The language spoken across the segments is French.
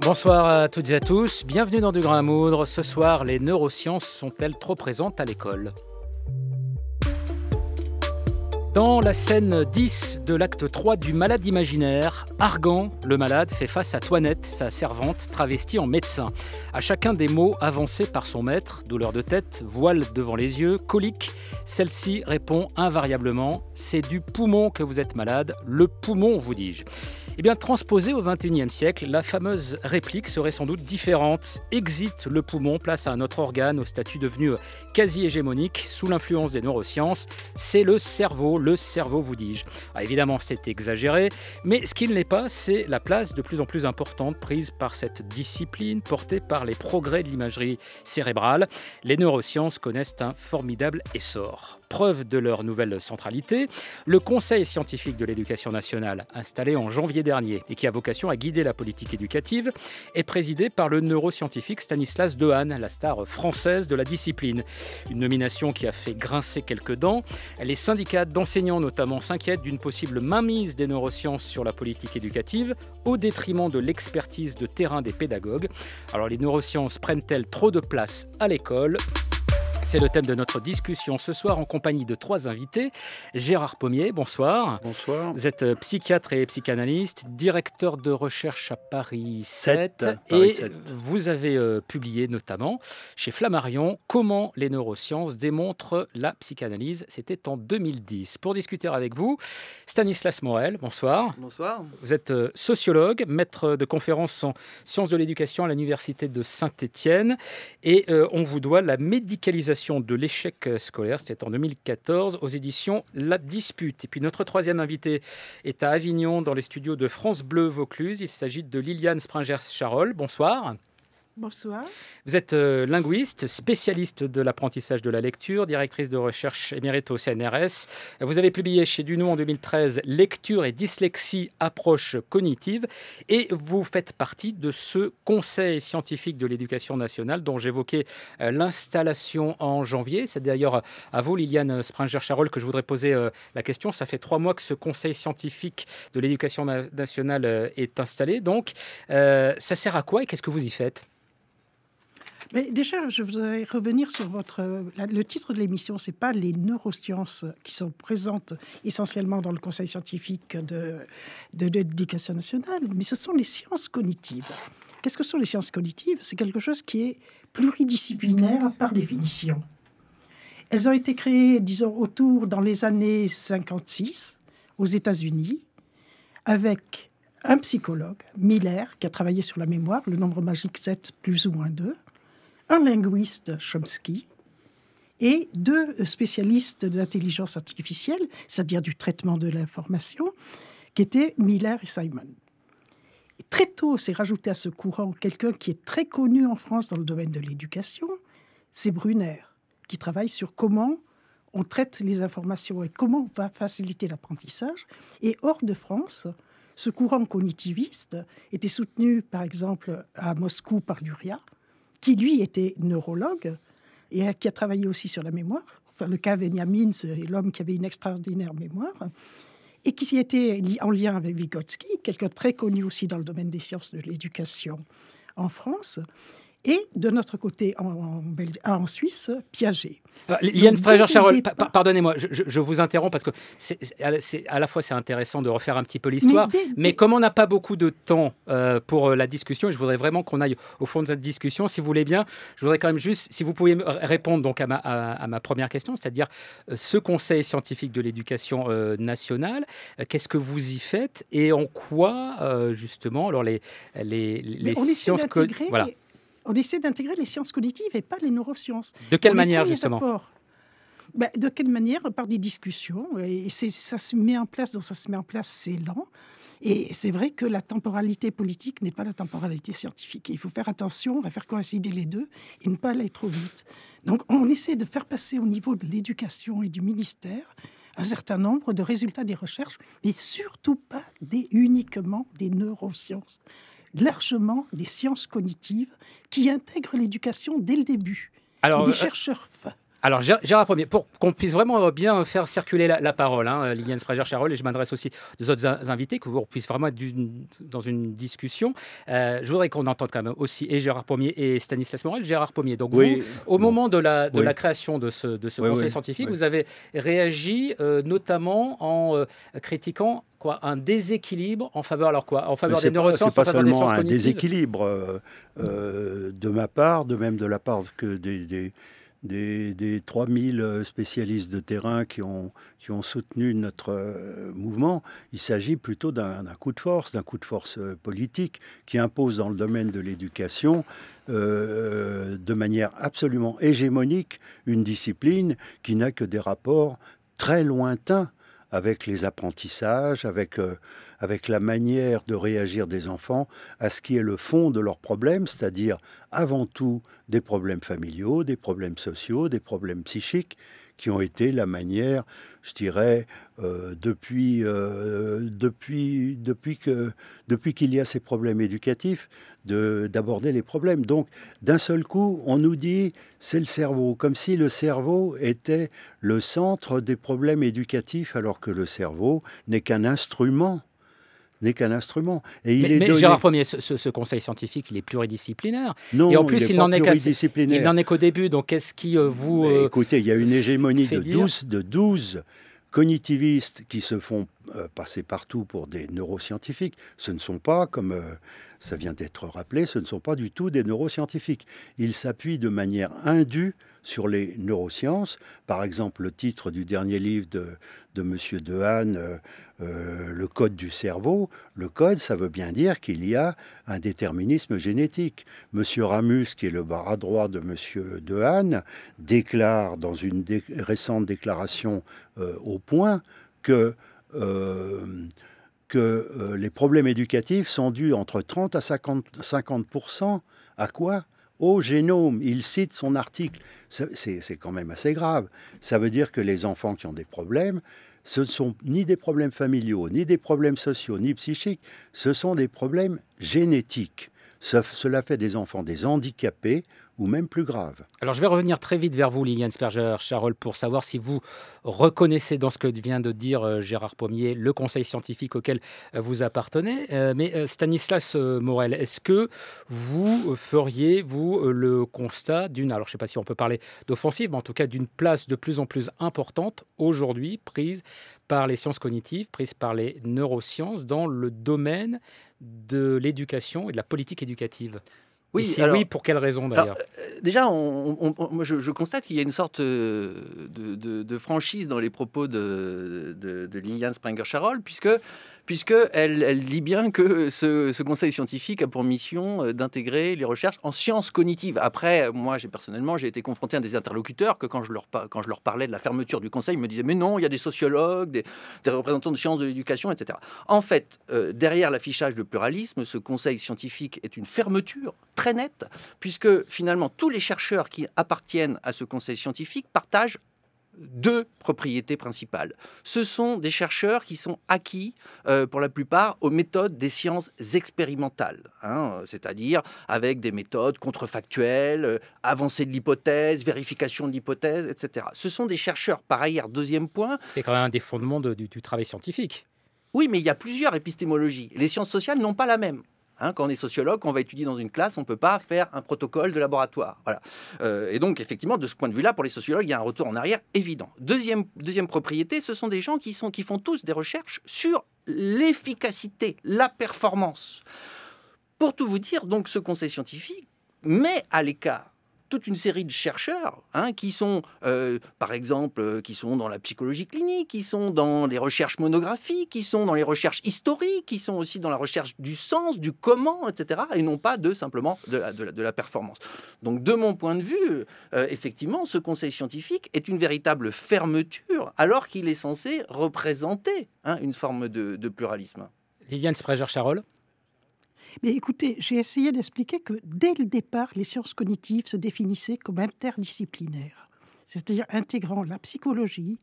Bonsoir à toutes et à tous, bienvenue dans Du Grain à Moudre. Ce soir, les neurosciences sont-elles trop présentes à l'école ? Dans la scène 10 de l'acte 3 du Malade imaginaire, Argan, le malade, fait face à Toinette, sa servante, travestie en médecin. À chacun des mots avancés par son maître, douleur de tête, voile devant les yeux, colique, celle-ci répond invariablement « C'est du poumon que vous êtes malade, le poumon vous dis-je ». Eh bien, transposée au XXIe siècle, la fameuse réplique serait sans doute différente. Exit le poumon, place à un autre organe au statut devenu quasi hégémonique sous l'influence des neurosciences. C'est le cerveau vous dis-je. Ah, évidemment, c'est exagéré, mais ce qui ne l'est pas, c'est la place de plus en plus importante prise par cette discipline portée par les progrès de l'imagerie cérébrale. Les neurosciences connaissent un formidable essor. Preuve de leur nouvelle centralité, le Conseil scientifique de l'éducation nationale, installé en janvier dernier et qui a vocation à guider la politique éducative, est présidé par le neuroscientifique Stanislas Dehaene, la star française de la discipline. Une nomination qui a fait grincer quelques dents. Les syndicats d'enseignants notamment s'inquiètent d'une possible mainmise des neurosciences sur la politique éducative au détriment de l'expertise de terrain des pédagogues. Alors les neurosciences prennent-elles trop de place à l'école ? C'est le thème de notre discussion ce soir en compagnie de trois invités. Gérard Pommier, bonsoir. Bonsoir. Vous êtes psychiatre et psychanalyste, directeur de recherche à Paris 7. Et vous avez publié notamment chez Flammarion « Comment les neurosciences démontrent la psychanalyse ». C'était en 2010. Pour discuter avec vous, Stanislas Morel, bonsoir. Bonsoir. Vous êtes sociologue, maître de conférences en sciences de l'éducation à l'université de Saint-Étienne. Et on vous doit la médicalisation de l'échec scolaire, c'était en 2014, aux éditions La Dispute. Et puis notre troisième invité est à Avignon, dans les studios de France Bleu Vaucluse. Il s'agit de Liliane Springer-Charolles. Bonsoir. Bonsoir. Vous êtes linguiste, spécialiste de l'apprentissage de la lecture, directrice de recherche émérite au CNRS. Vous avez publié chez Duno en 2013 « Lecture et dyslexie, approche cognitive » et vous faites partie de ce Conseil scientifique de l'éducation nationale dont j'évoquais l'installation en janvier. C'est d'ailleurs à vous, Liliane Springer-Charolles, que je voudrais poser la question. Ça fait 3 mois que ce Conseil scientifique de l'éducation nationale est installé. Donc, ça sert à quoi et qu'est-ce que vous y faites ? Mais déjà, je voudrais revenir sur le titre de l'émission. Ce n'est pas les neurosciences qui sont présentes essentiellement dans le Conseil scientifique de l'éducation nationale, mais ce sont les sciences cognitives. Qu'est-ce que sont les sciences cognitives ? C'est quelque chose qui est pluridisciplinaire par définition. Elles ont été créées, disons, dans les années 56 aux États-Unis, avec un psychologue, Miller, qui a travaillé sur la mémoire, le nombre magique 7 plus ou moins 2, un linguiste, Chomsky, et 2 spécialistes de l'intelligence artificielle, c'est-à-dire du traitement de l'information, qui étaient Miller et Simon. Et très tôt, s'est rajouté à ce courant quelqu'un qui est très connu en France dans le domaine de l'éducation, c'est Brunner, qui travaille sur comment on traite les informations et comment on va faciliter l'apprentissage. Et hors de France, ce courant cognitiviste était soutenu, par exemple, à Moscou par Luria, qui lui était neurologue et qui a travaillé aussi sur la mémoire. Enfin, le cas Benjamin, c'est l'homme qui avait une extraordinaire mémoire et qui était en lien avec Vygotsky, quelqu'un très connu aussi dans le domaine des sciences de l'éducation en France. Et de notre côté, en Suisse, Piaget. Liliane Springer-Charolles, pardonnez-moi, je vous interromps parce que à la fois c'est intéressant de refaire un petit peu l'histoire, mais comme on n'a pas beaucoup de temps pour la discussion, et je voudrais vraiment qu'on aille au fond de cette discussion, si vous voulez bien, je voudrais quand même juste, si vous pouvez répondre donc à ma première question, c'est-à-dire ce Conseil scientifique de l'éducation nationale, qu'est-ce que vous y faites et en quoi justement alors les sciences... Voilà. On essaie d'intégrer les sciences cognitives et pas les neurosciences. De quelle manière, justement ? De quelle manière ? Par des discussions. Et ça se met en place, c'est lent. Et c'est vrai que la temporalité politique n'est pas la temporalité scientifique. Et il faut faire attention à faire coïncider les deux et ne pas aller trop vite. Donc, on essaie de faire passer au niveau de l'éducation et du ministère un certain nombre de résultats des recherches, mais surtout pas uniquement des neurosciences. Largement des sciences cognitives qui intègrent l'éducation dès le début. Alors, et des chercheurs Alors, Gérard Pommier, pour qu'on puisse vraiment bien faire circuler la parole, Liliane Spranger-Charol, et je m'adresse aussi aux autres invités, que vous puissiez vraiment être dans une discussion. Je voudrais qu'on entende quand même aussi et Gérard Pommier et Stanislas Morel. Gérard Pommier, donc Oui, vous, au moment de la oui. création de ce Oui, conseil oui, scientifique, oui. vous avez réagi notamment en critiquant un déséquilibre en faveur, alors quoi, en faveur des neurosciences, c'est en pas faveur des seulement sciences un cognitives. déséquilibre de ma part, de même de la part que des 3000 spécialistes de terrain qui ont soutenu notre mouvement. Il s'agit plutôt d'un coup de force politique qui impose dans le domaine de l'éducation de manière absolument hégémonique une discipline qui n'a que des rapports très lointains avec les apprentissages, avec la manière de réagir des enfants à ce qui est le fond de leurs problèmes, c'est-à-dire avant tout des problèmes familiaux, des problèmes sociaux, des problèmes psychiques, qui ont été la manière, je dirais, depuis qu'il y a ces problèmes éducatifs, d'aborder les problèmes. Donc, d'un seul coup, on nous dit c'est le cerveau, comme si le cerveau était le centre des problèmes éducatifs, alors que le cerveau n'est qu'un instrument. Et mais Gérard Pommier, ce conseil scientifique, il est pluridisciplinaire. Non, et en plus, il n'en est qu'au début. Donc, qu'est-ce qui vous... écoutez, il y a une hégémonie de 12 cognitivistes qui se font passer partout pour des neuroscientifiques. Ce ne sont pas, comme ça vient d'être rappelé, ce ne sont pas du tout des neuroscientifiques. Ils s'appuient de manière indue sur les neurosciences. Par exemple, le titre du dernier livre de M. Dehaene, Le code du cerveau. Le code, ça veut bien dire qu'il y a un déterminisme génétique. M. Ramus, qui est le bras droit de M. Dehaene, déclare dans une récente déclaration au Point que les problèmes éducatifs sont dus entre 30 à 50% à quoi ? Au génome. Il cite son article. C'est quand même assez grave. Ça veut dire que les enfants qui ont des problèmes, ce ne sont ni des problèmes familiaux, ni des problèmes sociaux, ni psychiques, ce sont des problèmes génétiques. Cela fait des enfants des handicapés ou même plus graves. Alors, je vais revenir très vite vers vous, Liliane Spranger-Charol, pour savoir si vous reconnaissez dans ce que vient de dire Gérard Pommier le conseil scientifique auquel vous appartenez. Mais Stanislas Morel, est-ce que vous feriez, le constat d'une, alors je ne sais pas si on peut parler d'offensive, mais en tout cas d'une place de plus en plus importante aujourd'hui prise par les sciences cognitives, prise par les neurosciences dans le domaine de l'éducation et de la politique éducative? Oui, oui, pour quelle raison d'ailleurs? Déjà, moi, je constate qu'il y a une sorte de franchise dans les propos de Liliane Spranger-Charol, puisque elle dit bien que ce conseil scientifique a pour mission d'intégrer les recherches en sciences cognitives. Après, moi, personnellement, j'ai été confronté à des interlocuteurs que quand je leur parlais de la fermeture du conseil, ils me disaient « mais non, il y a des sociologues, des représentants de sciences de l'éducation, etc. » En fait, derrière l'affichage de pluralisme, ce conseil scientifique est une fermeture très nette, puisque finalement, tous les chercheurs qui appartiennent à ce conseil scientifique partagent deux propriétés principales. Ce sont des chercheurs qui sont acquis, pour la plupart, aux méthodes des sciences expérimentales, c'est-à-dire avec des méthodes contrefactuelles, avancée de l'hypothèse, vérification de l'hypothèse, etc. Ce sont des chercheurs, par ailleurs, deuxième point... C'est quand même un des fondements du travail scientifique. Oui, mais il y a plusieurs épistémologies. Les sciences sociales n'ont pas la même. Quand on est sociologue, quand on va étudier dans une classe, on ne peut pas faire un protocole de laboratoire. Voilà. Et donc, effectivement, de ce point de vue-là, pour les sociologues, il y a un retour en arrière évident. Deuxième propriété, ce sont des gens qui font tous des recherches sur l'efficacité, la performance. Pour tout vous dire, donc, ce conseil scientifique met à l'écart toute une série de chercheurs qui sont, par exemple, qui sont dans la psychologie clinique, qui sont dans les recherches monographiques, qui sont dans les recherches historiques, qui sont aussi dans la recherche du sens, du comment, etc., et non pas simplement de la performance. Donc, de mon point de vue, effectivement, ce conseil scientifique est une véritable fermeture, alors qu'il est censé représenter une forme de pluralisme. Liliane Spranger-Charol. Mais écoutez, j'ai essayé d'expliquer que dès le départ, les sciences cognitives se définissaient comme interdisciplinaires, c'est-à-dire intégrant la psychologie,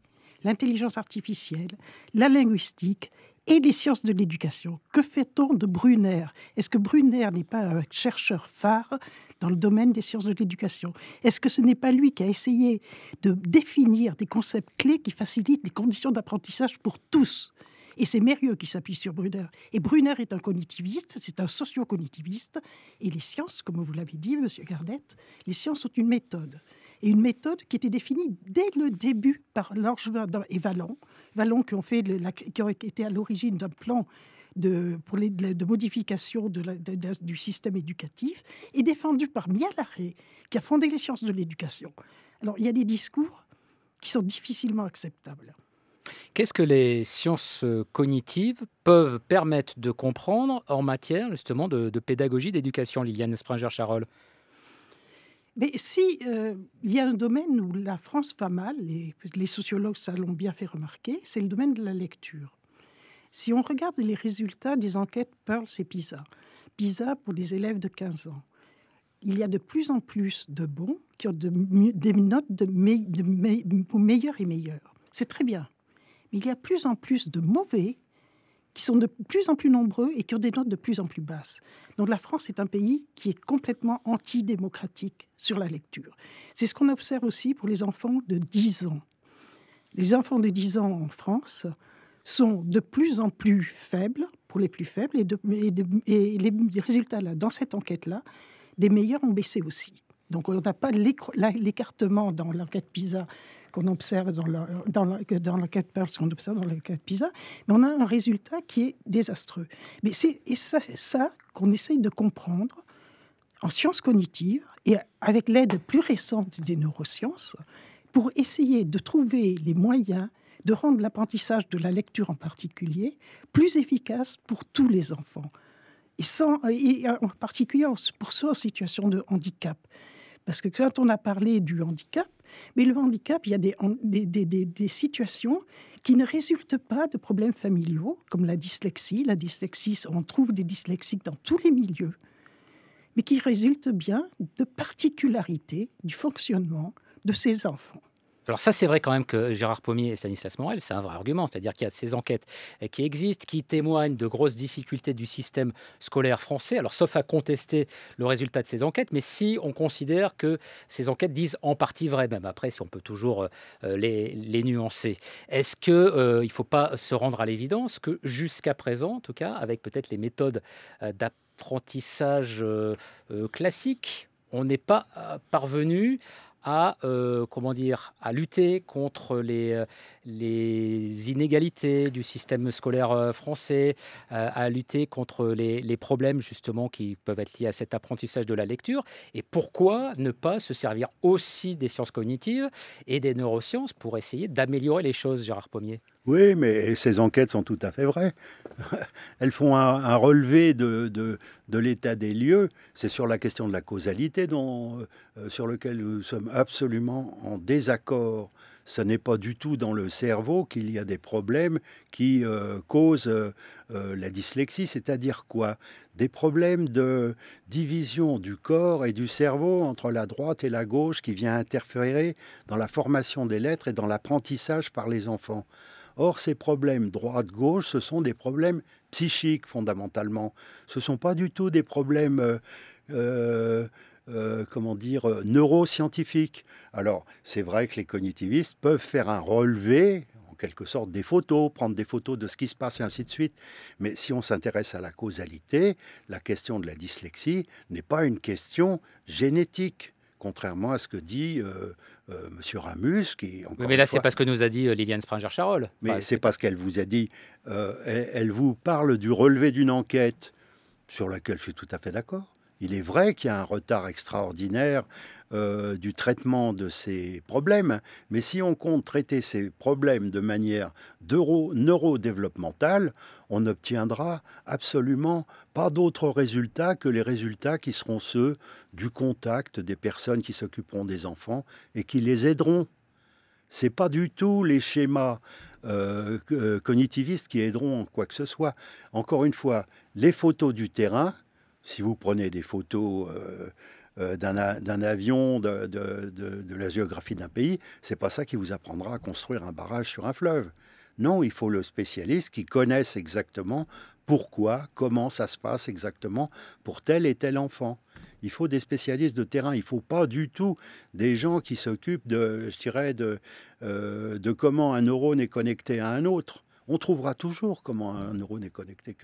l'intelligence artificielle, la linguistique et les sciences de l'éducation. Que fait-on de Brunner? Est-ce que Brunner n'est pas un chercheur phare dans le domaine des sciences de l'éducation? Est-ce que ce n'est pas lui qui a essayé de définir des concepts clés qui facilitent les conditions d'apprentissage pour tous? Et c'est Mérieux qui s'appuie sur Brunner. Et Brunner est un cognitiviste, c'est un socio-cognitiviste. Et les sciences, comme vous l'avez dit, Monsieur Gardette, les sciences sont une méthode. Et une méthode qui était définie dès le début par Langevin et Vallon. Vallon qui ont été à l'origine d'un plan de modification du système éducatif, et défendu par Mial Larrey, qui a fondé les sciences de l'éducation. Alors, il y a des discours qui sont difficilement acceptables. Qu'est-ce que les sciences cognitives peuvent permettre de comprendre en matière justement de pédagogie, d'éducation, Liliane Springer-Charolles? Mais si il y a un domaine où la France va mal, les sociologues ça l'ont bien fait remarquer, c'est le domaine de la lecture. Si on regarde les résultats des enquêtes Pearls et PISA pour des élèves de 15 ans, il y a de plus en plus de bons qui ont des notes meilleures et meilleures. C'est très bien. Mais il y a de plus en plus de mauvais qui sont de plus en plus nombreux et qui ont des notes de plus en plus basses. Donc la France est un pays qui est complètement antidémocratique sur la lecture. C'est ce qu'on observe aussi pour les enfants de 10 ans. Les enfants de 10 ans en France sont de plus en plus faibles, pour les plus faibles, et les résultats là, dans cette enquête-là, des meilleurs ont baissé aussi. Donc on n'a pas l'écartement dans l'enquête PISA qu'on observe dans l'enquête Pearls, qu'on observe dans l'enquête PISA, mais on a un résultat qui est désastreux. Mais c'est ça qu'on essaye de comprendre en sciences cognitives et avec l'aide plus récente des neurosciences pour essayer de trouver les moyens de rendre l'apprentissage de la lecture en particulier plus efficace pour tous les enfants. Et en particulier pour ceux en situation de handicap. Parce que quand on a parlé du handicap, mais le handicap, il y a des situations qui ne résultent pas de problèmes familiaux, comme la dyslexie. La dyslexie, on trouve des dyslexiques dans tous les milieux, mais qui résultent bien de particularités du fonctionnement de ces enfants. Alors ça, c'est vrai quand même que Gérard Pommier et Stanislas Morel, c'est un vrai argument. C'est-à-dire qu'il y a ces enquêtes qui existent, qui témoignent de grosses difficultés du système scolaire français. Alors, sauf à contester le résultat de ces enquêtes, mais si on considère que ces enquêtes disent en partie vrai, même après, si on peut toujours les nuancer. Est-ce qu'il ne faut pas se rendre à l'évidence que jusqu'à présent, en tout cas, avec peut-être les méthodes d'apprentissage classiques, on n'est pas parvenu à lutter contre les inégalités du système scolaire français, à lutter contre les problèmes justement qui peuvent être liés à cet apprentissage de la lecture. Et pourquoi ne pas se servir aussi des sciences cognitives et des neurosciences pour essayer d'améliorer les choses, Gérard Pommier? Oui, mais ces enquêtes sont tout à fait vraies. Elles font un relevé de l'état des lieux. C'est sur la question de la causalité sur lequel nous sommes absolument en désaccord. Ce n'est pas du tout dans le cerveau qu'il y a des problèmes qui causent la dyslexie. C'est-à-dire quoi? Des problèmes de division du corps et du cerveau entre la droite et la gauche qui vient interférer dans la formation des lettres et dans l'apprentissage par les enfants. Or, ces problèmes droite-gauche, ce sont des problèmes psychiques fondamentalement. Ce ne sont pas du tout des problèmes neuroscientifiques. Alors, c'est vrai que les cognitivistes peuvent faire un relevé, en quelque sorte des photos, prendre des photos de ce qui se passe et ainsi de suite. Mais si on s'intéresse à la causalité, la question de la dyslexie n'est pas une question génétique. Contrairement à ce que dit M. Ramus, qui... Oui, mais là, c'est pas ce que nous a dit Liliane Springer-Charolles. Mais c'est pas ce qu'elle vous a dit. Elle vous parle du relevé d'une enquête sur laquelle je suis tout à fait d'accord. Il est vrai qu'il y a un retard extraordinaire du traitement de ces problèmes, mais si on compte traiter ces problèmes de manière neurodéveloppementale, on n'obtiendra absolument pas d'autres résultats que les résultats qui seront ceux du contact des personnes qui s'occuperont des enfants et qui les aideront. Ce n'est pas du tout les schémas cognitivistes qui aideront quoi que ce soit. Encore une fois, les photos du terrain, si vous prenez des photos d'un avion, de la géographie d'un pays, c'est pas ça qui vous apprendra à construire un barrage sur un fleuve. Non, il faut le spécialiste qui connaisse exactement pourquoi, comment ça se passe exactement pour tel et tel enfant. Il faut des spécialistes de terrain. Il ne faut pas du tout des gens qui s'occupent de comment un neurone est connecté à un autre. On trouvera toujours comment un neurone est connecté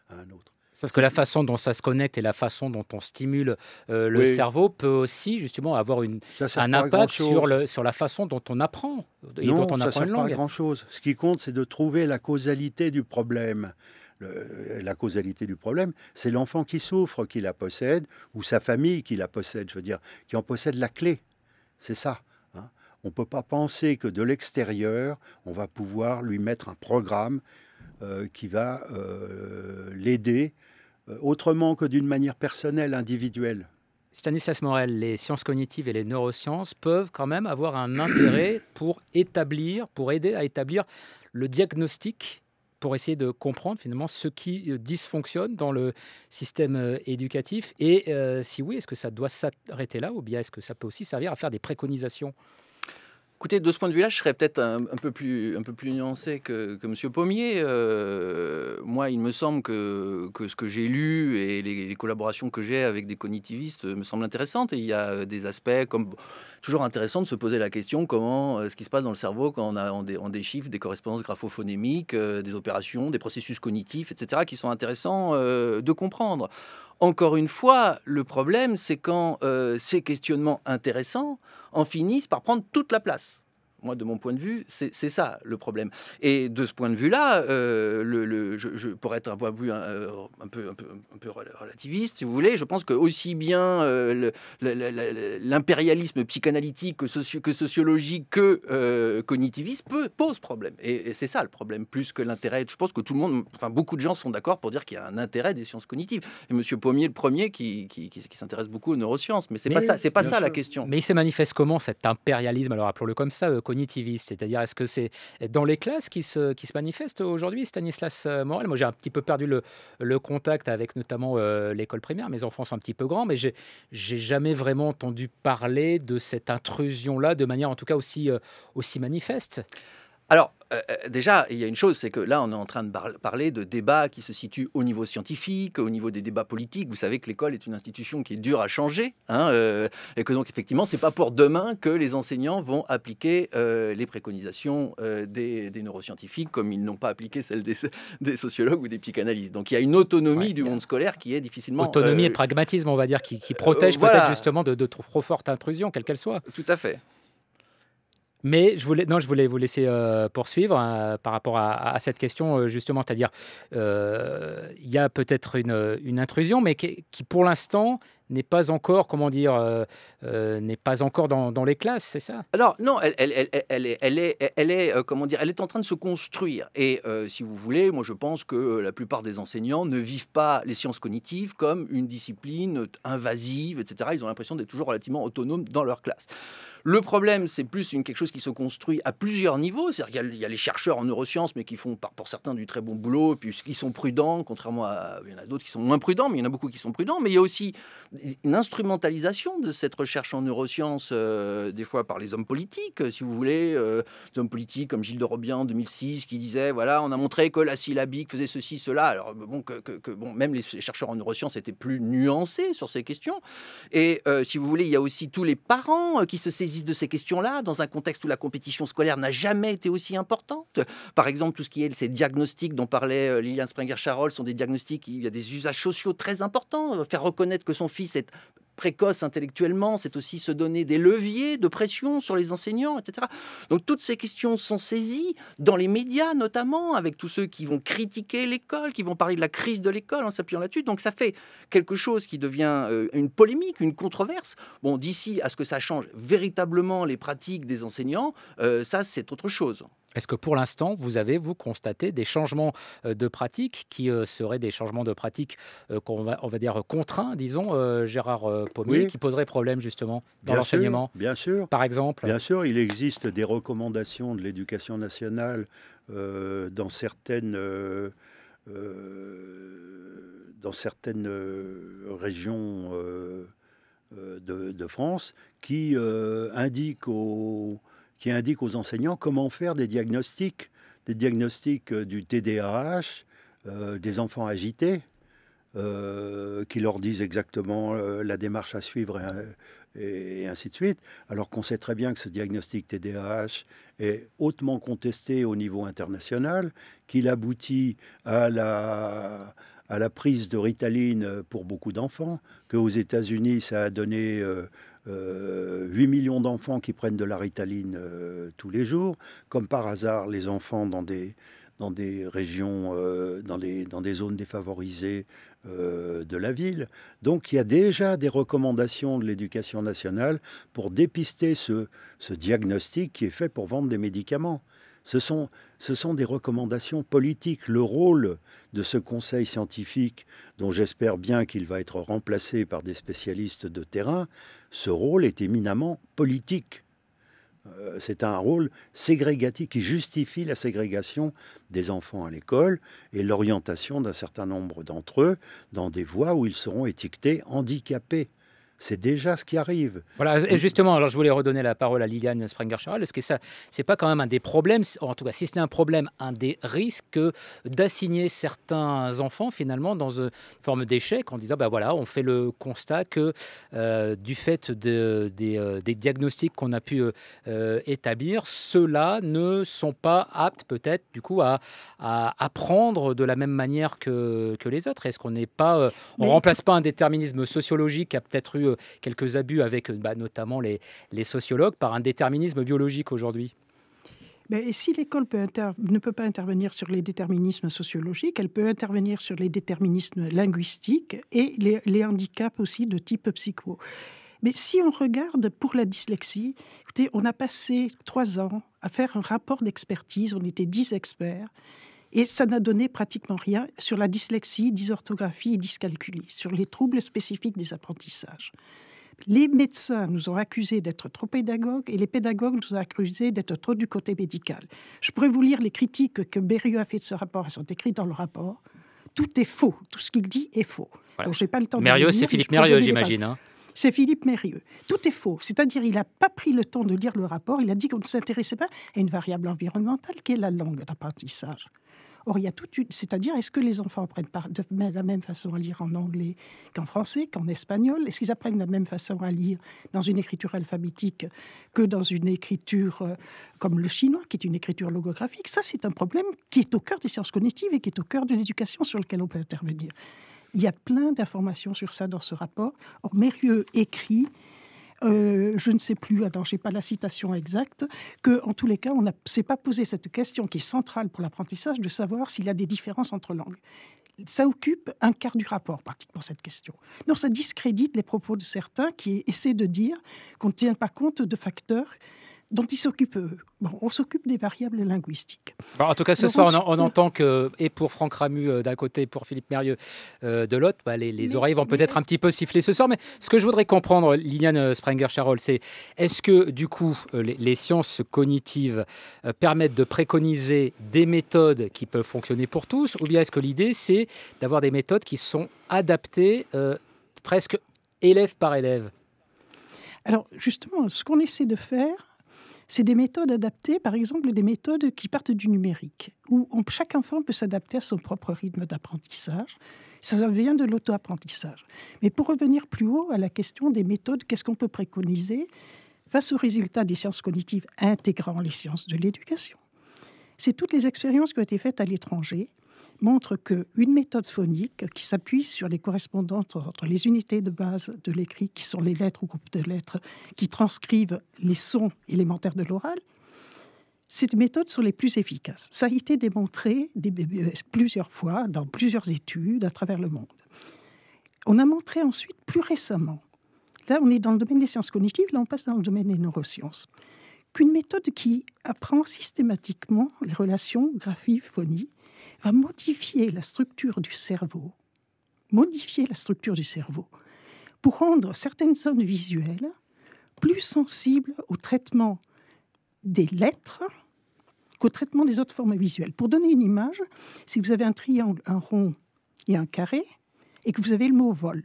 à un autre. Sauf que la façon dont ça se connecte et la façon dont on stimule le Oui, cerveau peut aussi justement avoir ça sert un pas à impact grand-chose. sur la façon dont on apprend et dont Non, on ça apprend sert une pas à langue. grand-chose. Ce qui compte, c'est de trouver la causalité du problème. La causalité du problème, c'est l'enfant qui souffre, qui la possède, ou sa famille qui la possède, je veux dire, qui en possède la clé. C'est ça. Hein. On ne peut pas penser que de l'extérieur, on va pouvoir lui mettre un programme qui va l'aider autrement que d'une manière personnelle, individuelle. Stanislas Morel, les sciences cognitives et les neurosciences peuvent quand même avoir un intérêt pour aider à établir le diagnostic, pour essayer de comprendre finalement ce qui dysfonctionne dans le système éducatif. Et si oui, est-ce que ça doit s'arrêter là ou bien est-ce que ça peut aussi servir à faire des préconisations? Écoutez, de ce point de vue-là, je serais peut-être un peu plus nuancé que M. Pommier. Moi, il me semble que ce que j'ai lu et les collaborations que j'ai avec des cognitivistes me semblent intéressantes. Et il y a des aspects comme toujours intéressant de se poser la question comment ce qui se passe dans le cerveau quand on déchiffre des correspondances graphophоnémiques, des opérations, des processus cognitifs, etc., qui sont intéressants de comprendre. Encore une fois, le problème, c'est quand ces questionnements intéressants en finissent par prendre toute la place. Moi, de mon point de vue, c'est ça le problème. Et de ce point de vue-là, pour être un point de vue un peu relativiste, si vous voulez, je pense que aussi bien l'impérialisme psychanalytique que sociologique que cognitiviste pose problème. Et c'est ça le problème, plus que l'intérêt. Je pense que tout le monde, enfin beaucoup de gens sont d'accord pour dire qu'il y a un intérêt des sciences cognitives. Et M. Pommier, le premier, qui s'intéresse beaucoup aux neurosciences. Mais c'est pas ça la question. Mais il se manifeste comment cet impérialisme, alors appelons-le comme ça, cognitiviste? C'est-à-dire, est-ce que c'est dans les classes qui se manifeste aujourd'hui, Stanislas Morel? Moi, j'ai un petit peu perdu le contact avec notamment l'école primaire. Mes enfants sont un petit peu grands, mais j'ai jamais vraiment entendu parler de cette intrusion-là de manière en tout cas aussi manifeste. Alors, déjà, il y a une chose, c'est que là, on est en train de parler de débats qui se situent au niveau scientifique, au niveau des débats politiques. Vous savez que l'école est une institution qui est dure à changer, hein, et que donc, effectivement, c'est pas pour demain que les enseignants vont appliquer les préconisations des neuroscientifiques comme ils n'ont pas appliqué celles des sociologues ou des psychanalystes. Donc, il y a une autonomie du monde scolaire qui est difficilement... Autonomie et pragmatisme, on va dire, qui protège voilà. peut-être justement de trop forte intrusion, quelle qu'elle soit. Tout à fait. Mais je voulais vous laisser poursuivre par rapport à cette question, justement, c'est-à-dire, il y a peut-être une intrusion, mais qui pour l'instant n'est pas encore, comment dire, n'est pas encore dans les classes, c'est ça? Alors non, elle est comment dire, elle est en train de se construire. Et si vous voulez, moi je pense que la plupart des enseignants ne vivent pas les sciences cognitives comme une discipline invasive, etc. Ils ont l'impression d'être toujours relativement autonomes dans leur classe. Le problème, c'est plus quelque chose qui se construit à plusieurs niveaux. C'est-à-dire qu'il y a les chercheurs en neurosciences, mais qui font pour certains du très bon boulot, et puis qui sont prudents, contrairement à... Il y en a d'autres qui sont moins prudents, mais il y en a beaucoup qui sont prudents. Mais il y a aussi une instrumentalisation de cette recherche en neurosciences, des fois par les hommes politiques, si vous voulez. Des hommes politiques comme Gilles de Robien en 2006, qui disait, voilà, on a montré que la syllabique faisait ceci, cela. Alors, bon, même les chercheurs en neurosciences étaient plus nuancés sur ces questions. Et si vous voulez, il y a aussi tous les parents qui se saisissent de ces questions-là, dans un contexte où la compétition scolaire n'a jamais été aussi importante. Par exemple, tout ce qui est ces diagnostics dont parlait Liliane Springer-Charol sont des diagnostics, il y a des usages sociaux très importants. Faire reconnaître que son fils est précoce intellectuellement, c'est aussi se donner des leviers de pression sur les enseignants, etc. Donc toutes ces questions sont saisies dans les médias notamment, avec tous ceux qui vont critiquer l'école, qui vont parler de la crise de l'école en s'appuyant là-dessus. Donc ça fait quelque chose qui devient une polémique, une controverse. Bon, d'ici à ce que ça change véritablement les pratiques des enseignants, ça c'est autre chose. Est-ce que pour l'instant, vous constaté des changements de pratiques qui seraient des changements de pratiques on va dire contraints, disons, Gérard Pommier, Oui. qui poseraient problème justement dans Bien l'enseignement, sûr, bien sûr. par exemple? Bien sûr, il existe des recommandations de l'éducation nationale dans certaines régions de France qui indiquent aux enseignants comment faire des diagnostics des diagnostics du TDAH, des enfants agités, qui leur disent exactement la démarche à suivre et ainsi de suite, alors qu'on sait très bien que ce diagnostic TDAH est hautement contesté au niveau international, qu'il aboutit à la prise de Ritaline pour beaucoup d'enfants, qu'aux États-Unis, ça a donné 8 millions d'enfants qui prennent de la Ritaline tous les jours. Comme par hasard, les enfants dans des régions, dans des zones défavorisées de la ville. Donc il y a déjà des recommandations de l'Éducation nationale pour dépister ce diagnostic qui est fait pour vendre des médicaments. Ce sont des recommandations politiques. Le rôle de ce conseil scientifique, dont j'espère bien qu'il va être remplacé par des spécialistes de terrain, ce rôle est éminemment politique. C'est un rôle ségrégatif qui justifie la ségrégation des enfants à l'école et l'orientation d'un certain nombre d'entre eux dans des voies où ils seront étiquetés handicapés. C'est déjà ce qui arrive. Voilà, et justement, alors je voulais redonner la parole à Liliane Sprenger-Charal. Est-ce que ça, c'est pas quand même un des problèmes, en tout cas, si c'est un problème, un des risques d'assigner certains enfants finalement dans une forme d'échec en disant, bah voilà, on fait le constat que du fait des diagnostics qu'on a pu établir, ceux-là ne sont pas aptes peut-être du coup à apprendre de la même manière que les autres. Est-ce qu'on n'est pas, on remplace pas un déterminisme sociologique qui a peut-être eu quelques abus avec notamment les sociologues par un déterminisme biologique aujourd'hui? Mais si l'école ne peut pas intervenir sur les déterminismes sociologiques, elle peut intervenir sur les déterminismes linguistiques et les handicaps aussi de type psycho. Mais si on regarde pour la dyslexie, écoutez, on a passé 3 ans à faire un rapport d'expertise, on était 10 experts, et ça n'a donné pratiquement rien sur la dyslexie, dysorthographie et dyscalculie, sur les troubles spécifiques des apprentissages. Les médecins nous ont accusés d'être trop pédagogues et les pédagogues nous ont accusés d'être trop du côté médical. Je pourrais vous lire les critiques que Berrieux a fait de ce rapport, elles sont écrites dans le rapport. Tout est faux, tout ce qu'il dit est faux. Voilà. Donc j'ai pas le temps Mérieux, de le lire, c'est Philippe Mérieux, j'imagine. Hein. C'est Philippe Mérieux. Tout est faux. C'est-à-dire qu'il n'a pas pris le temps de lire le rapport. Il a dit qu'on ne s'intéressait pas à une variable environnementale qui est la langue d'apprentissage. Or, il y a toute une... C'est-à-dire, est-ce que les enfants apprennent de la même façon à lire en anglais qu'en français, qu'en espagnol? Est-ce qu'ils apprennent de la même façon à lire dans une écriture alphabétique que dans une écriture comme le chinois, qui est une écriture logographique? Ça, c'est un problème qui est au cœur des sciences cognitives et qui est au cœur de l'éducation sur lequel on peut intervenir. Il y a plein d'informations sur ça dans ce rapport. Or, Mérieux écrit... je ne sais plus, je n'ai pas la citation exacte, qu'en tous les cas, on ne s'est pas posé cette question qui est centrale pour l'apprentissage, de savoir s'il y a des différences entre langues. Ça occupe un quart du rapport, pratiquement, cette question. Donc, ça discrédite les propos de certains qui essaient de dire qu'on ne tient pas compte de facteurs dont ils s'occupent eux. Bon, on s'occupe des variables linguistiques. Alors, en tout cas, ce soir, on entend que, et pour Franck Ramu d'un côté, et pour Philippe Mérieux de l'autre, les oreilles vont peut-être un petit peu siffler ce soir. Mais ce que je voudrais comprendre, Liliane Sprenger-Charal, c'est est-ce que, du coup, les sciences cognitives permettent de préconiser des méthodes qui peuvent fonctionner pour tous, ou bien est-ce que l'idée, c'est d'avoir des méthodes qui sont adaptées presque élève par élève? Alors, justement, ce qu'on essaie de faire, c'est des méthodes adaptées, par exemple des méthodes qui partent du numérique, où chaque enfant peut s'adapter à son propre rythme d'apprentissage. Ça vient de l'auto-apprentissage. Mais pour revenir plus haut à la question des méthodes, qu'est-ce qu'on peut préconiser face aux résultats des sciences cognitives intégrant les sciences de l'éducation? C'est toutes les expériences qui ont été faites à l'étranger montre qu'une méthode phonique qui s'appuie sur les correspondances entre les unités de base de l'écrit, qui sont les lettres ou groupes de lettres, qui transcrivent les sons élémentaires de l'oral, ces méthodes sont les plus efficaces. Ça a été démontré plusieurs fois dans plusieurs études à travers le monde. On a montré ensuite, plus récemment, là on est dans le domaine des sciences cognitives, là on passe dans le domaine des neurosciences, qu'une méthode qui apprend systématiquement les relations graphie-phonie va modifier la structure du cerveau, pour rendre certaines zones visuelles plus sensibles au traitement des lettres qu'au traitement des autres formes visuelles. Pour donner une image, si vous avez un triangle, un rond et un carré, et que vous avez le mot « vol »,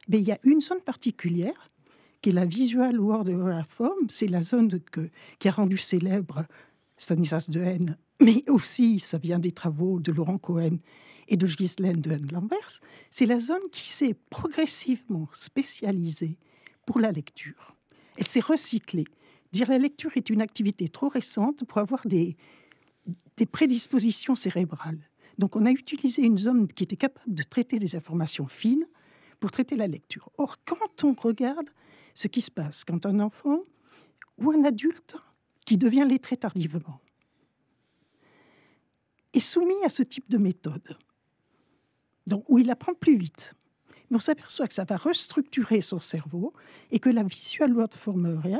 il y a une zone particulière qui est la visual order of la forme, c'est la zone qui a rendu célèbre Stanislas Dehaene, mais aussi, ça vient des travaux de Laurent Cohen et de Ghislaine Dehaene-Lamberts, c'est la zone qui s'est progressivement spécialisée pour la lecture. Elle s'est recyclée. Dire la lecture est une activité trop récente pour avoir des prédispositions cérébrales. Donc on a utilisé une zone qui était capable de traiter des informations fines pour traiter la lecture. Or, quand on regarde ce qui se passe quand un enfant ou un adulte qui devient lettré tardivement est soumis à ce type de méthode, donc, où il apprend plus vite, mais on s'aperçoit que ça va restructurer son cerveau et que la visual world memory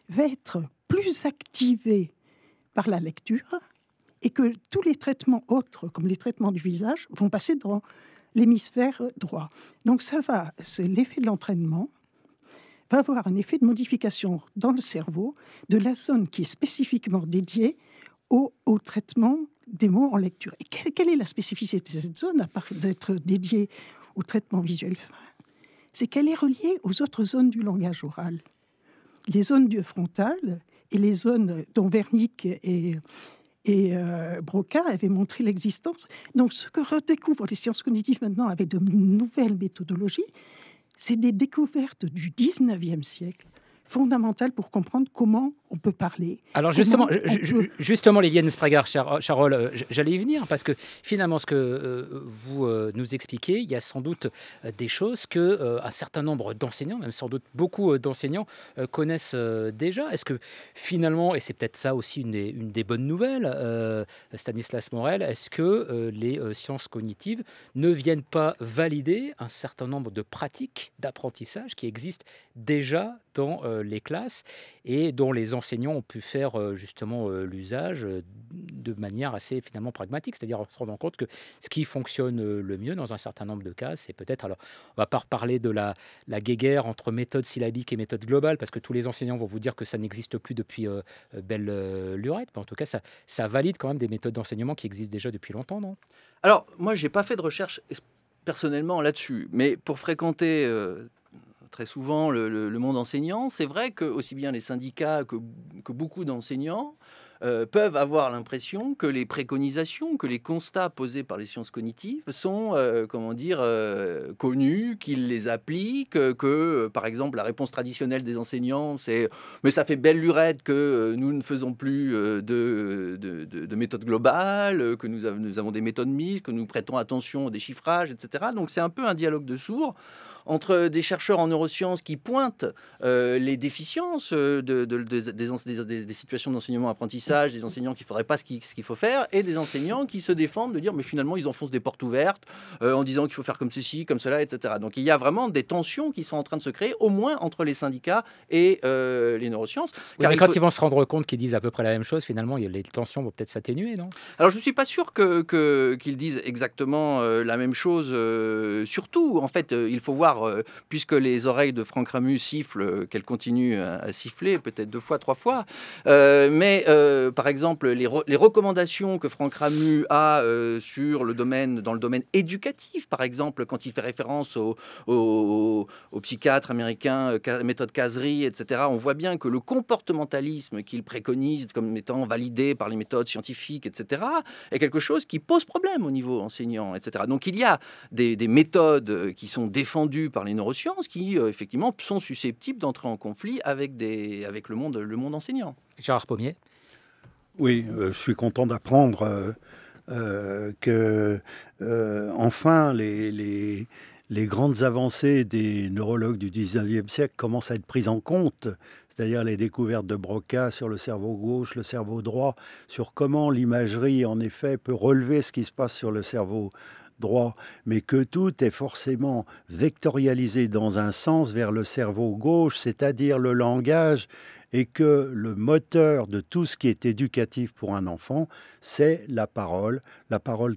va être plus activée par la lecture et que tous les traitements autres, comme les traitements du visage, vont passer dans l'hémisphère droit. Donc c'est l'effet de l'entraînement va avoir un effet de modification dans le cerveau de la zone qui est spécifiquement dédiée au traitement des mots en lecture. Et quelle est la spécificité de cette zone, à part d'être dédiée au traitement visuel fin? C'est qu'elle est reliée aux autres zones du langage oral. Les zones du frontal et les zones dont Wernicke et Broca avaient montré l'existence. Donc, ce que redécouvrent les sciences cognitives maintenant avec de nouvelles méthodologies, c'est des découvertes du 19e siècle fondamentales pour comprendre comment on peut parler. Alors justement, Liliane Sprague-Charol, j'allais y venir, parce que finalement, ce que vous nous expliquez, il y a sans doute des choses que un certain nombre d'enseignants, même sans doute beaucoup d'enseignants, connaissent déjà. Est-ce que finalement, et c'est peut-être ça aussi une des bonnes nouvelles, Stanislas Morel, est-ce que les sciences cognitives ne viennent pas valider un certain nombre de pratiques d'apprentissage qui existent déjà dans les classes et dont les enseignants ont pu faire justement l'usage de manière assez finalement pragmatique, c'est-à-dire en se rendant compte que ce qui fonctionne le mieux dans un certain nombre de cas, c'est peut-être, alors on va pas reparler de la guéguerre entre méthode syllabique et méthode globale, parce que tous les enseignants vont vous dire que ça n'existe plus depuis belle lurette, mais en tout cas ça valide quand même des méthodes d'enseignement qui existent déjà depuis longtemps, non? Alors, moi, j'ai pas fait de recherche personnellement là-dessus, mais pour fréquenter très souvent le monde enseignant, c'est vrai que aussi bien les syndicats que beaucoup d'enseignants peuvent avoir l'impression que les préconisations, que les constats posés par les sciences cognitives sont, connus, qu'ils les appliquent, que, par exemple, la réponse traditionnelle des enseignants, c'est « mais ça fait belle lurette que nous ne faisons plus de méthode globale, que nous avons des méthodes mixtes, que nous prêtons attention au déchiffrage, etc. » Donc, c'est un peu un dialogue de sourds entre des chercheurs en neurosciences qui pointent les déficiences des situations d'enseignement-apprentissage, des enseignants qui ne feraient pas ce qu'il faut faire, et des enseignants qui se défendent de dire mais finalement ils enfoncent des portes ouvertes en disant qu'il faut faire comme ceci, comme cela, etc. Donc il y a vraiment des tensions qui sont en train de se créer, au moins entre les syndicats et les neurosciences. Oui, mais quand ils vont se rendre compte qu'ils disent à peu près la même chose, finalement les tensions vont peut-être s'atténuer, non? Alors je ne suis pas sûr qu'ils disent exactement la même chose. Surtout, en fait, il faut voir, puisque les oreilles de Franck Ramus sifflent, qu'elles continuent à siffler, peut-être 2 fois, 3 fois. Mais par exemple, les recommandations que Franck Ramus a dans le domaine éducatif, par exemple, quand il fait référence au psychiatre américain, méthode Kazri, etc., on voit bien que le comportementalisme qu'il préconise comme étant validé par les méthodes scientifiques, etc., est quelque chose qui pose problème au niveau enseignant, etc. Donc il y a des méthodes qui sont défendues par les neurosciences qui, effectivement, sont susceptibles d'entrer en conflit avec le monde enseignant. Gérard Pommier. Oui, je suis content d'apprendre que, enfin, les grandes avancées des neurologues du 19e siècle commencent à être prises en compte, c'est-à-dire les découvertes de Broca sur le cerveau gauche, le cerveau droit, sur comment l'imagerie, en effet, peut relever ce qui se passe sur le cerveau droit, mais que tout est forcément vectorialisé dans un sens vers le cerveau gauche, c'est-à-dire le langage, et que le moteur de tout ce qui est éducatif pour un enfant, c'est la parole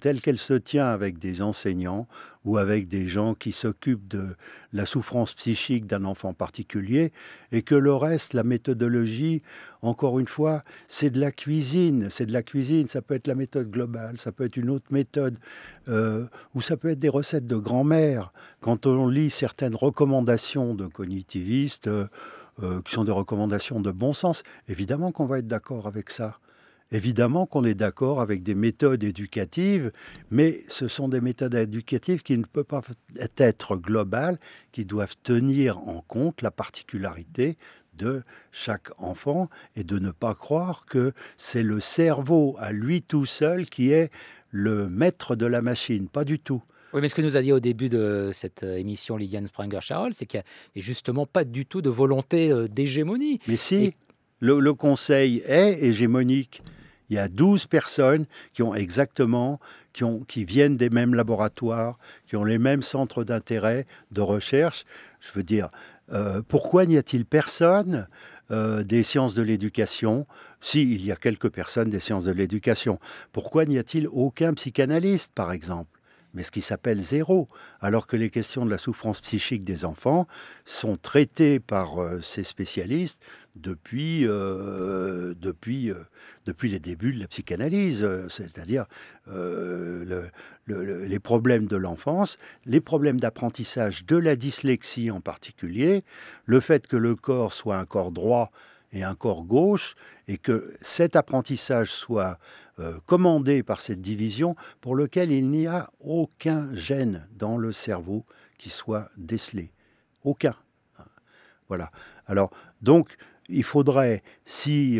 telle qu'elle se tient avec des enseignants ou avec des gens qui s'occupent de la souffrance psychique d'un enfant particulier, et que le reste, la méthodologie, encore une fois, c'est de la cuisine, ça peut être la méthode globale, ça peut être une autre méthode, ou ça peut être des recettes de grand-mère. Quand on lit certaines recommandations de cognitivistes, qui sont des recommandations de bon sens, évidemment qu'on va être d'accord avec ça. Évidemment qu'on est d'accord avec des méthodes éducatives, mais ce sont des méthodes éducatives qui ne peuvent pas être globales, qui doivent tenir en compte la particularité de chaque enfant et de ne pas croire que c'est le cerveau à lui tout seul qui est le maître de la machine. Pas du tout. Oui, mais ce que nous a dit au début de cette émission Liliane Springer-Charol, c'est qu'il n'y a justement pas du tout de volonté d'hégémonie. Mais si, Et- le conseil est hégémonique. Il y a 12 personnes qui ont exactement, qui viennent des mêmes laboratoires, qui ont les mêmes centres d'intérêt, de recherche. Je veux dire, pourquoi n'y a-t-il personne des sciences de l'éducation? Si, il y a quelques personnes des sciences de l'éducation. Pourquoi n'y a-t-il aucun psychanalyste, par exemple? Mais ce qui s'appelle zéro, alors que les questions de la souffrance psychique des enfants sont traitées par ces spécialistes depuis les débuts de la psychanalyse, c'est-à-dire les problèmes de l'enfance, les problèmes d'apprentissage de la dyslexie en particulier, le fait que le corps soit un corps droit et un corps gauche, et que cet apprentissage soit commandé par cette division pour lequel il n'y a aucun gène dans le cerveau qui soit décelé. Aucun. Voilà. Alors, donc, il faudrait, si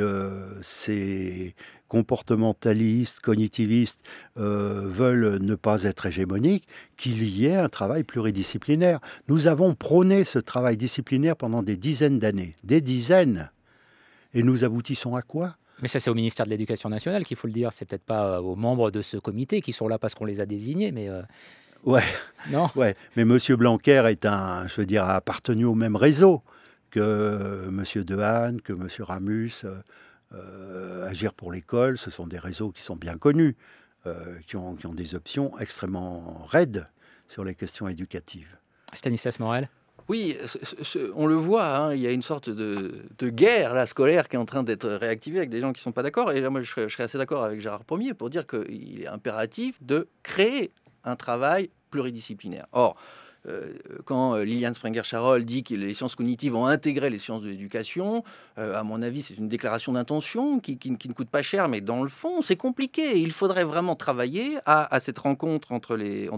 ces comportementalistes, cognitivistes veulent ne pas être hégémoniques, qu'il y ait un travail pluridisciplinaire. Nous avons prôné ce travail disciplinaire pendant des dizaines d'années. Des dizaines. Et nous aboutissons à quoi? Mais ça, c'est au ministère de l'Éducation nationale qu'il faut le dire. C'est peut-être pas aux membres de ce comité qui sont là parce qu'on les a désignés, mais Ouais, non. ouais. Mais M. Blanquer a appartenu au même réseau que M. Dehaene, que M. Ramus. Agir pour l'école, ce sont des réseaux qui sont bien connus, qui ont des options extrêmement raides sur les questions éducatives. Stanislas Morel. Oui, on le voit, hein, il y a une sorte de guerre là, scolaire qui est en train d'être réactivée avec des gens qui ne sont pas d'accord. Et là, moi, je serais assez d'accord avec Gérard Pommier pour dire qu'il est impératif de créer un travail pluridisciplinaire. Or, quand Liliane Springer-Charol dit que les sciences cognitives ont intégré les sciences de l'éducation, à mon avis, c'est une déclaration d'intention qui ne coûte pas cher, mais dans le fond, c'est compliqué. Il faudrait vraiment travailler à cette rencontre entre les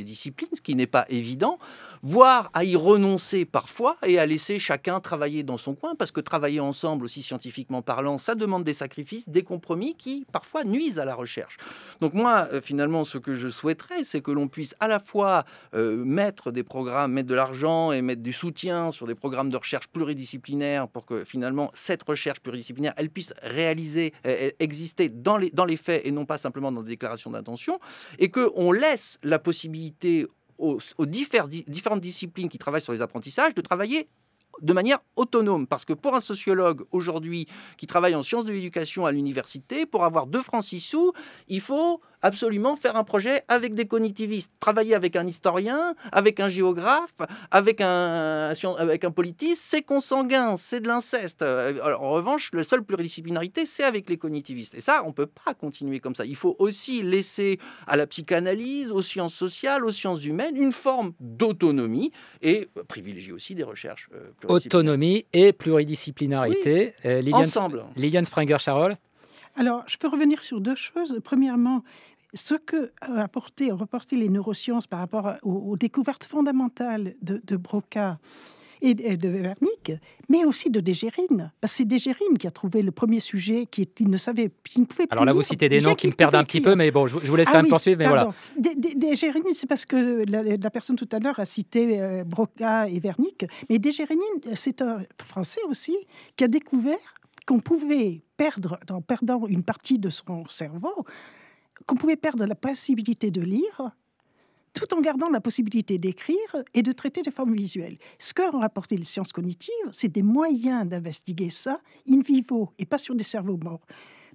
disciplines, ce qui n'est pas évident, voire à y renoncer parfois et à laisser chacun travailler dans son coin, parce que travailler ensemble, aussi scientifiquement parlant, ça demande des sacrifices, des compromis qui parfois nuisent à la recherche. Donc moi, finalement, ce que je souhaiterais, c'est que l'on puisse à la fois mettre des programmes, mettre de l'argent et mettre du soutien sur des programmes de recherche pluridisciplinaires pour que finalement cette recherche pluridisciplinaire, elle puisse exister dans les faits et non pas simplement dans des déclarations d'intention, et qu'on laisse la possibilité aux différentes disciplines qui travaillent sur les apprentissages de travailler de manière autonome. Parce que pour un sociologue aujourd'hui qui travaille en sciences de l'éducation à l'université, pour avoir 2 francs 6 sous, il faut absolument faire un projet avec des cognitivistes, travailler avec un historien, avec un géographe, avec un politiste, c'est consanguin, c'est de l'inceste. Alors, en revanche, la seule pluridisciplinarité, c'est avec les cognitivistes. Et ça, on ne peut pas continuer comme ça. Il faut aussi laisser à la psychanalyse, aux sciences sociales, aux sciences humaines, une forme d'autonomie et privilégier aussi des recherches pluridisciplinaires. Autonomie et pluridisciplinarité. Oui, ensemble. Liliane Springer-Charol. Alors, je peux revenir sur 2 choses. Premièrement, ce que reporté les neurosciences par rapport aux découvertes fondamentales de Broca et de Wernicke, mais aussi de Degérine. C'est Degérine qui a trouvé le premier sujet qui ne savait, qui ne pouvait plus Alors là, vous lire, citez des noms qui me perdent un petit peu, mais bon, je vous laisse quand même poursuivre. Mais pardon. voilà. Degérine, c'est parce que la personne tout à l'heure a cité Broca et Wernicke, mais Degérine, c'est un Français aussi qui a découvert qu'on pouvait perdre, en perdant une partie de son cerveau, qu'on pouvait perdre la possibilité de lire, tout en gardant la possibilité d'écrire et de traiter des formes visuelles. Ce qu'ont rapporté les sciences cognitives, c'est des moyens d'investiguer ça in vivo et pas sur des cerveaux morts.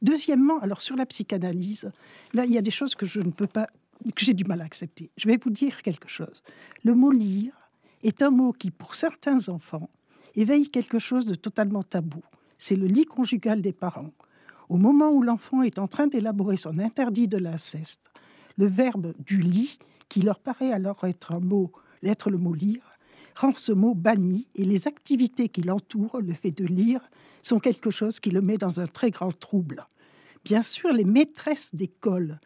Deuxièmement, alors sur la psychanalyse, là, il y a des choses que je ne peux pas, que j'ai du mal à accepter. Je vais vous dire quelque chose. Le mot « lire » est un mot qui, pour certains enfants, éveille quelque chose de totalement tabou. C'est le lit conjugal des parents. Au moment où l'enfant est en train d'élaborer son interdit de l'inceste, le verbe du lit, qui leur paraît alors être le mot lire, rend ce mot banni et les activités qui l'entourent, le fait de lire, sont quelque chose qui le met dans un très grand trouble. Bien sûr, les maîtresses d'école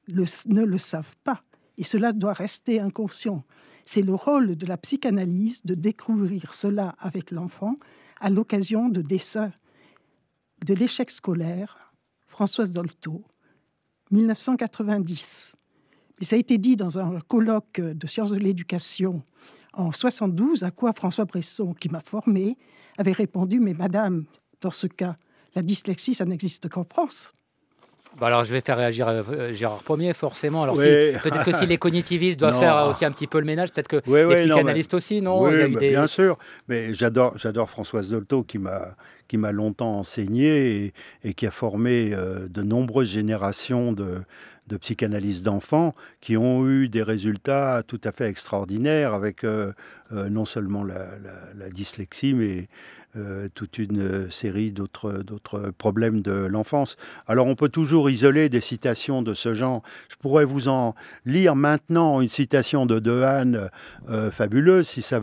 ne le savent pas et cela doit rester inconscient. C'est le rôle de la psychanalyse de découvrir cela avec l'enfant à l'occasion de dessins de l'échec scolaire, Françoise Dolto, 1990. Et ça a été dit dans un colloque de sciences de l'éducation en 72, à quoi François Bresson, qui m'a formé, avait répondu « Mais madame, dans ce cas, la dyslexie, ça n'existe qu'en France ». Bah alors, je vais faire réagir Gérard Pommier, forcément. Alors, Oui. Peut-être que si les cognitivistes doivent Non. faire aussi un petit peu le ménage, peut-être que Oui, les non, psychanalystes aussi, non? Oui, Il y a eu bien sûr. Mais j'adore Françoise Dolto qui m'a longtemps enseigné et qui a formé de nombreuses générations de psychanalystes d'enfants qui ont eu des résultats tout à fait extraordinaires avec non seulement la dyslexie, mais toute une série d'autres problèmes de l'enfance. Alors on peut toujours isoler des citations de ce genre. Je pourrais vous en lire maintenant une citation de Dehaene fabuleuse, si ça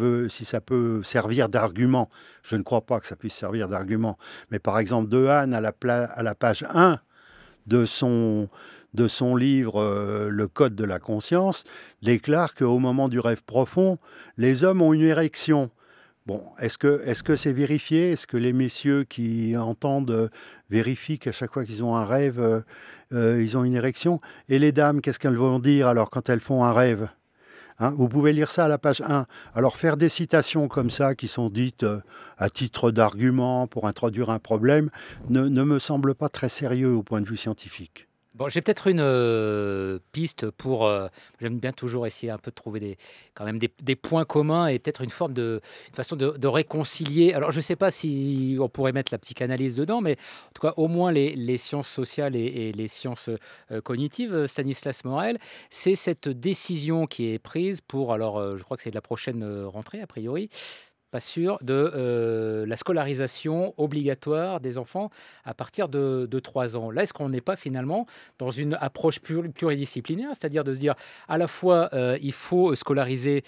peut servir d'argument. Je ne crois pas que ça puisse servir d'argument. Mais par exemple, Dehaene, à la page 1 de son livre Le Code de la conscience, déclare qu'au moment du rêve profond, les hommes ont une érection. Bon, est-ce que c'est vérifié? Est-ce que les messieurs qui entendent vérifient qu'à chaque fois qu'ils ont un rêve, ils ont une érection? Et les dames, qu'est-ce qu'elles vont dire alors quand elles font un rêve? Hein, vous pouvez lire ça à la page 1. Alors faire des citations comme ça, qui sont dites à titre d'argument pour introduire un problème, ne me semble pas très sérieux au point de vue scientifique. Bon, j'ai peut-être une piste pour... j'aime bien toujours essayer un peu de trouver quand même des points communs et peut-être une façon de réconcilier. Alors, je ne sais pas si on pourrait mettre la psychanalyse dedans, mais en tout cas, au moins les sciences sociales et les sciences cognitives, Stanislas Morel, c'est cette décision qui est prise pour, alors je crois que c'est de la prochaine rentrée, a priori, pas sûr, de la scolarisation obligatoire des enfants à partir de 3 ans. Là, est-ce qu'on n'est pas finalement dans une approche pluridisciplinaire, c'est-à-dire de se dire à la fois il faut scolariser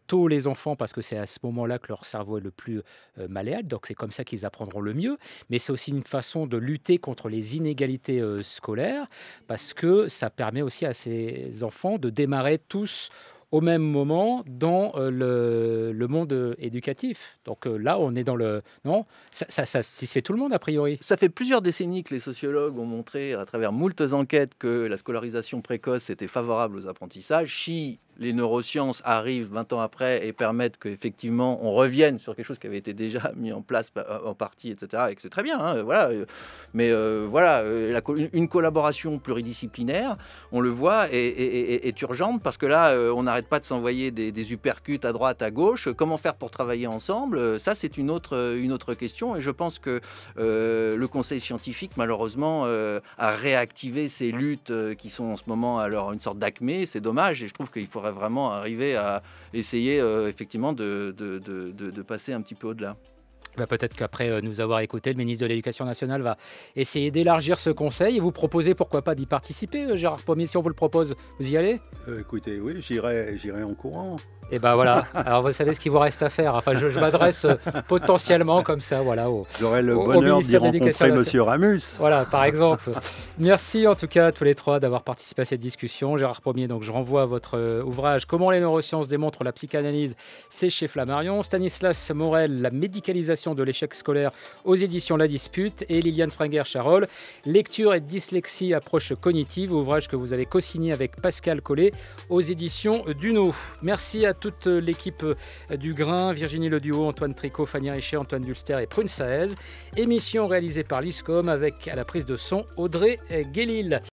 tôt les enfants parce que c'est à ce moment-là que leur cerveau est le plus malléable, donc c'est comme ça qu'ils apprendront le mieux, mais c'est aussi une façon de lutter contre les inégalités scolaires parce que ça permet aussi à ces enfants de démarrer tous au même moment dans le monde éducatif. Donc là, on est dans le... Non, ça satisfait tout le monde, a priori. Ça fait plusieurs décennies que les sociologues ont montré, à travers moultes enquêtes, que la scolarisation précoce était favorable aux apprentissages. Si les neurosciences arrivent 20 ans après et permettent qu'effectivement on revienne sur quelque chose qui avait été déjà mis en place en partie, etc., et que c'est très bien, hein, voilà. Mais voilà, une collaboration pluridisciplinaire, on le voit, est urgente parce que là, on n'arrête pas de s'envoyer des uppercuts à droite, à gauche. Comment faire pour travailler ensemble? Ça, c'est une autre question. Et je pense que le Conseil scientifique, malheureusement, a réactivé ces luttes qui sont en ce moment alors une sorte d'acmé. C'est dommage. Et je trouve qu'il faudrait vraiment arriver à essayer effectivement de passer un petit peu au-delà. Bah, peut-être qu'après nous avoir écouté, le ministre de l'Éducation nationale va essayer d'élargir ce conseil et vous proposer pourquoi pas d'y participer. Gérard Pommier, si on vous le propose, vous y allez? Écoutez, oui, j'irai en courant. Et ben voilà, alors vous savez ce qu'il vous reste à faire. Enfin, je m'adresse potentiellement comme ça, voilà. J'aurai le bonheur d'y rencontrer Monsieur Ramus. Voilà, par exemple. Merci en tout cas à tous les trois d'avoir participé à cette discussion. Gérard Pommier, donc je renvoie à votre ouvrage « Comment les neurosciences démontrent la psychanalyse », c'est chez Flammarion. Stanislas Morel, « La médicalisation de l'échec scolaire » aux éditions La Dispute. Et Liliane Springer-Charolles, « Lecture et dyslexie, approche cognitive », ouvrage que vous avez co-signé avec Pascal Collet aux éditions Duno. Merci à toute l'équipe du Grain, Virginie Leduo, Antoine Tricot, Fanny Richer, Antoine Dulster et Prune Saez. Émission réalisée par l'ISCOM avec à la prise de son Audrey Guélil.